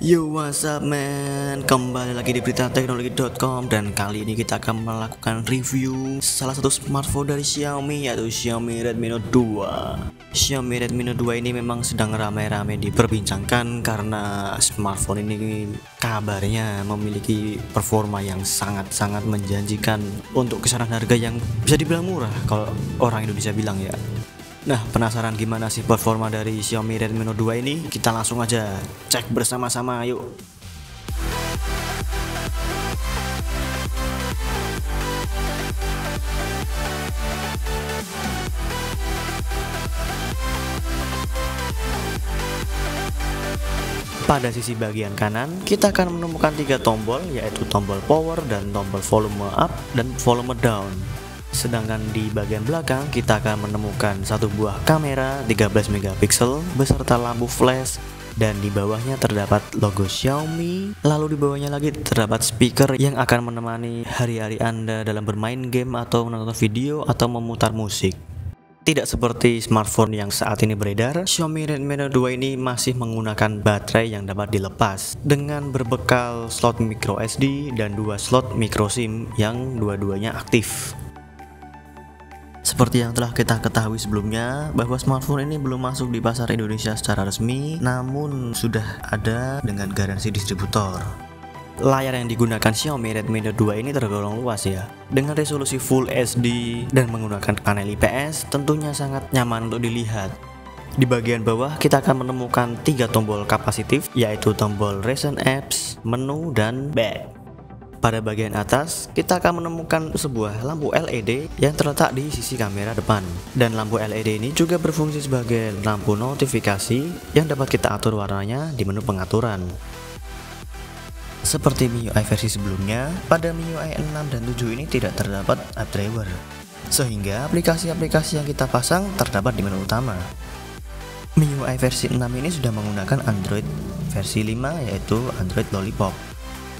Yo, what's up man, kembali lagi di beritateknologi.com. Dan kali ini kita akan melakukan review salah satu smartphone dari Xiaomi, yaitu Xiaomi Redmi Note 2. Xiaomi Redmi Note 2 ini memang sedang ramai-ramai diperbincangkan karena smartphone ini kabarnya memiliki performa yang sangat-sangat menjanjikan untuk kisaran harga yang bisa dibilang murah kalau orang Indonesia bilang ya. Nah, penasaran gimana sih performa dari Xiaomi Redmi Note 2 ini? Kita langsung aja cek bersama-sama, yuk. Pada sisi bagian kanan, kita akan menemukan 3 tombol, yaitu tombol power dan tombol volume up dan volume down. Sedangkan di bagian belakang kita akan menemukan satu buah kamera 13 megapiksel beserta lampu flash, dan di bawahnya terdapat logo Xiaomi. Lalu di bawahnya lagi terdapat speaker yang akan menemani hari-hari Anda dalam bermain game atau menonton video atau memutar musik. Tidak seperti smartphone yang saat ini beredar, Xiaomi Redmi Note 2 ini masih menggunakan baterai yang dapat dilepas dengan berbekal slot micro SD dan 2 slot micro SIM yang dua-duanya aktif. Seperti yang telah kita ketahui sebelumnya, bahwa smartphone ini belum masuk di pasar Indonesia secara resmi, namun sudah ada dengan garansi distributor. Layar yang digunakan Xiaomi Redmi Note 2 ini tergolong luas ya, dengan resolusi Full HD dan menggunakan panel IPS, tentunya sangat nyaman untuk dilihat. Di bagian bawah kita akan menemukan 3 tombol kapasitif, yaitu tombol Recent Apps, Menu, dan Back. Pada bagian atas, kita akan menemukan sebuah lampu LED yang terletak di sisi kamera depan. Dan lampu LED ini juga berfungsi sebagai lampu notifikasi yang dapat kita atur warnanya di menu pengaturan. Seperti MIUI versi sebelumnya, pada MIUI 6 dan 7 ini tidak terdapat app driver, sehingga aplikasi-aplikasi yang kita pasang terdapat di menu utama. MIUI versi 6 ini sudah menggunakan Android versi 5, yaitu Android Lollipop.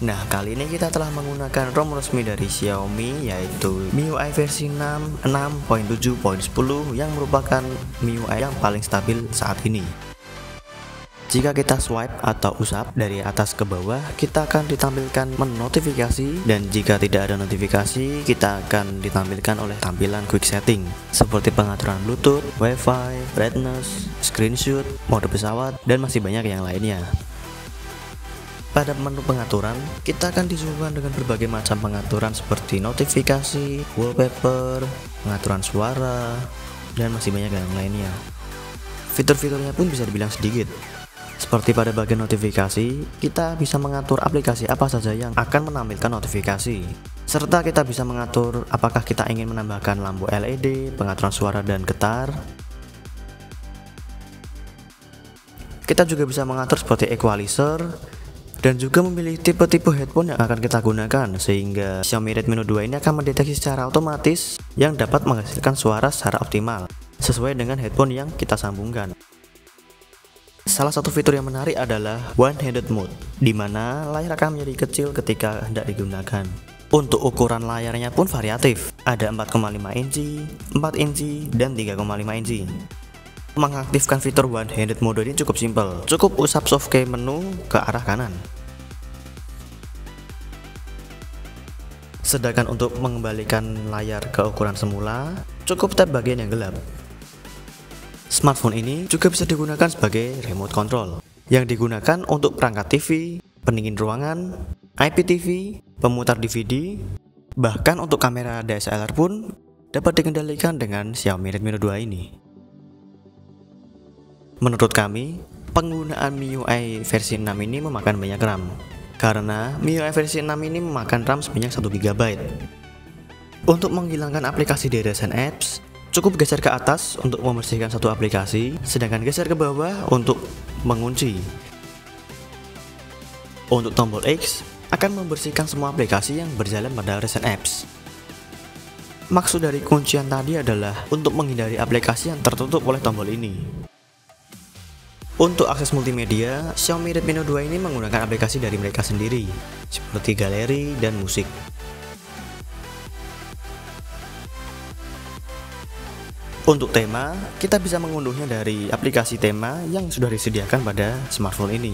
Nah, kali ini kita telah menggunakan ROM resmi dari Xiaomi, yaitu MIUI versi 6, 6.7.10 yang merupakan MIUI yang paling stabil saat ini. Jika kita swipe atau usap dari atas ke bawah, kita akan ditampilkan menu notifikasi, dan jika tidak ada notifikasi, kita akan ditampilkan oleh tampilan quick setting seperti pengaturan Bluetooth, Wi-Fi, brightness, screenshot, mode pesawat, dan masih banyak yang lainnya. Pada menu pengaturan, kita akan disuguhkan dengan berbagai macam pengaturan seperti notifikasi, wallpaper, pengaturan suara, dan masih banyak yang lainnya. Fitur-fiturnya pun bisa dibilang sedikit. Seperti pada bagian notifikasi, kita bisa mengatur aplikasi apa saja yang akan menampilkan notifikasi. Serta kita bisa mengatur apakah kita ingin menambahkan lampu LED, pengaturan suara, dan getar. Kita juga bisa mengatur seperti equalizer, dan juga memilih tipe-tipe headphone yang akan kita gunakan, sehingga Xiaomi Redmi Note 2 ini akan mendeteksi secara otomatis yang dapat menghasilkan suara secara optimal sesuai dengan headphone yang kita sambungkan. Salah satu fitur yang menarik adalah one-handed mode, di mana layar akan menjadi kecil ketika hendak digunakan. Untuk ukuran layarnya pun variatif, ada 4,5 inci, 4 inci, dan 3,5 inci. Mengaktifkan fitur one-handed mode ini cukup simpel, cukup usap soft key menu ke arah kanan. Sedangkan untuk mengembalikan layar ke ukuran semula, cukup tap bagian yang gelap. Smartphone ini juga bisa digunakan sebagai remote control, yang digunakan untuk perangkat TV, pendingin ruangan, IPTV, pemutar DVD, bahkan untuk kamera DSLR pun dapat dikendalikan dengan Xiaomi Redmi Note 2 ini. Menurut kami, penggunaan MIUI versi 6 ini memakan banyak RAM, karena MIUI versi 6 ini memakan RAM sebanyak 1 GB. Untuk menghilangkan aplikasi dari Recent Apps, cukup geser ke atas untuk membersihkan satu aplikasi, sedangkan geser ke bawah untuk mengunci. Untuk tombol X akan membersihkan semua aplikasi yang berjalan pada Recent Apps. Maksud dari kuncian tadi adalah untuk menghindari aplikasi yang tertutup oleh tombol ini. Untuk akses multimedia, Xiaomi Redmi Note 2 ini menggunakan aplikasi dari mereka sendiri, seperti galeri dan musik. Untuk tema, kita bisa mengunduhnya dari aplikasi tema yang sudah disediakan pada smartphone ini.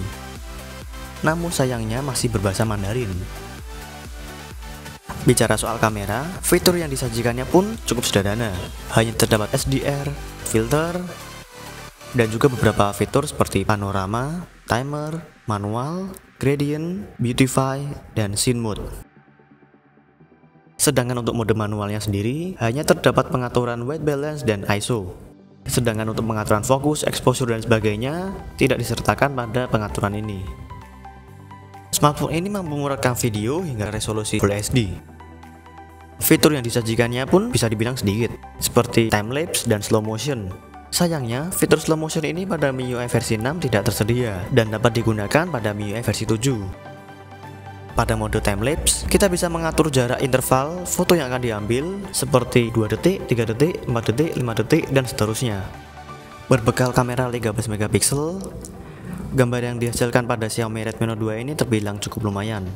namun sayangnya masih berbahasa Mandarin. Bicara soal kamera, fitur yang disajikannya pun cukup sederhana. Hanya terdapat SDR, filter, dan juga beberapa fitur seperti panorama, timer, manual, gradient, beautify, dan scene mode. Sedangkan untuk mode manualnya sendiri, hanya terdapat pengaturan white balance dan ISO. Sedangkan untuk pengaturan fokus, exposure, dan sebagainya tidak disertakan pada pengaturan ini. Smartphone ini mampu merekam video hingga resolusi Full HD. Fitur yang disajikannya pun bisa dibilang sedikit, seperti timelapse dan slow motion. Sayangnya, fitur slow motion ini pada MIUI versi 6 tidak tersedia dan dapat digunakan pada MIUI versi 7. Pada mode timelapse, kita bisa mengatur jarak interval foto yang akan diambil seperti 2 detik, 3 detik, 4 detik, 5 detik, dan seterusnya. Berbekal kamera 13 megapiksel, gambar yang dihasilkan pada Xiaomi Redmi Note 2 ini terbilang cukup lumayan.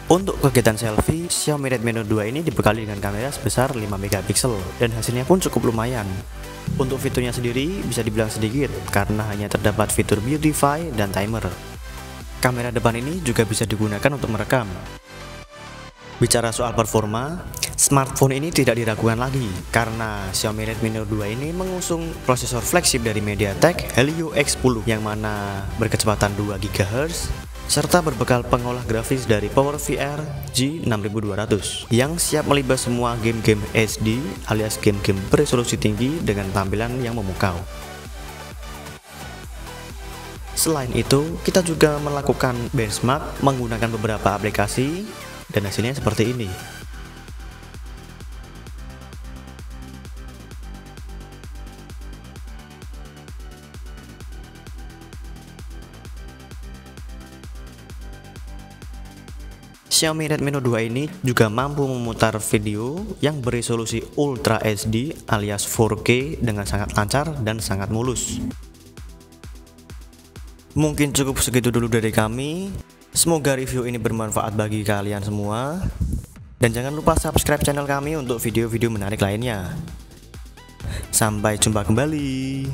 Untuk kegiatan selfie, Xiaomi Redmi Note 2 ini dibekali dengan kamera sebesar 5 megapiksel dan hasilnya pun cukup lumayan. Untuk fiturnya sendiri bisa dibilang sedikit karena hanya terdapat fitur beautify dan timer. Kamera depan ini juga bisa digunakan untuk merekam. Bicara soal performa, smartphone ini tidak diragukan lagi karena Xiaomi Redmi Note 2 ini mengusung prosesor flagship dari MediaTek Helio X10 yang mana berkecepatan 2 GHz serta berbekal pengolah grafis dari PowerVR G6200 yang siap melibas semua game-game HD alias game-game beresolusi tinggi dengan tampilan yang memukau. Selain itu, kita juga melakukan benchmark menggunakan beberapa aplikasi dan hasilnya seperti ini. Xiaomi Redmi Note 2 ini juga mampu memutar video yang beresolusi Ultra HD alias 4K dengan sangat lancar dan sangat mulus. Mungkin cukup segitu dulu dari kami. Semoga review ini bermanfaat bagi kalian semua. Dan jangan lupa subscribe channel kami untuk video-video menarik lainnya. Sampai jumpa kembali.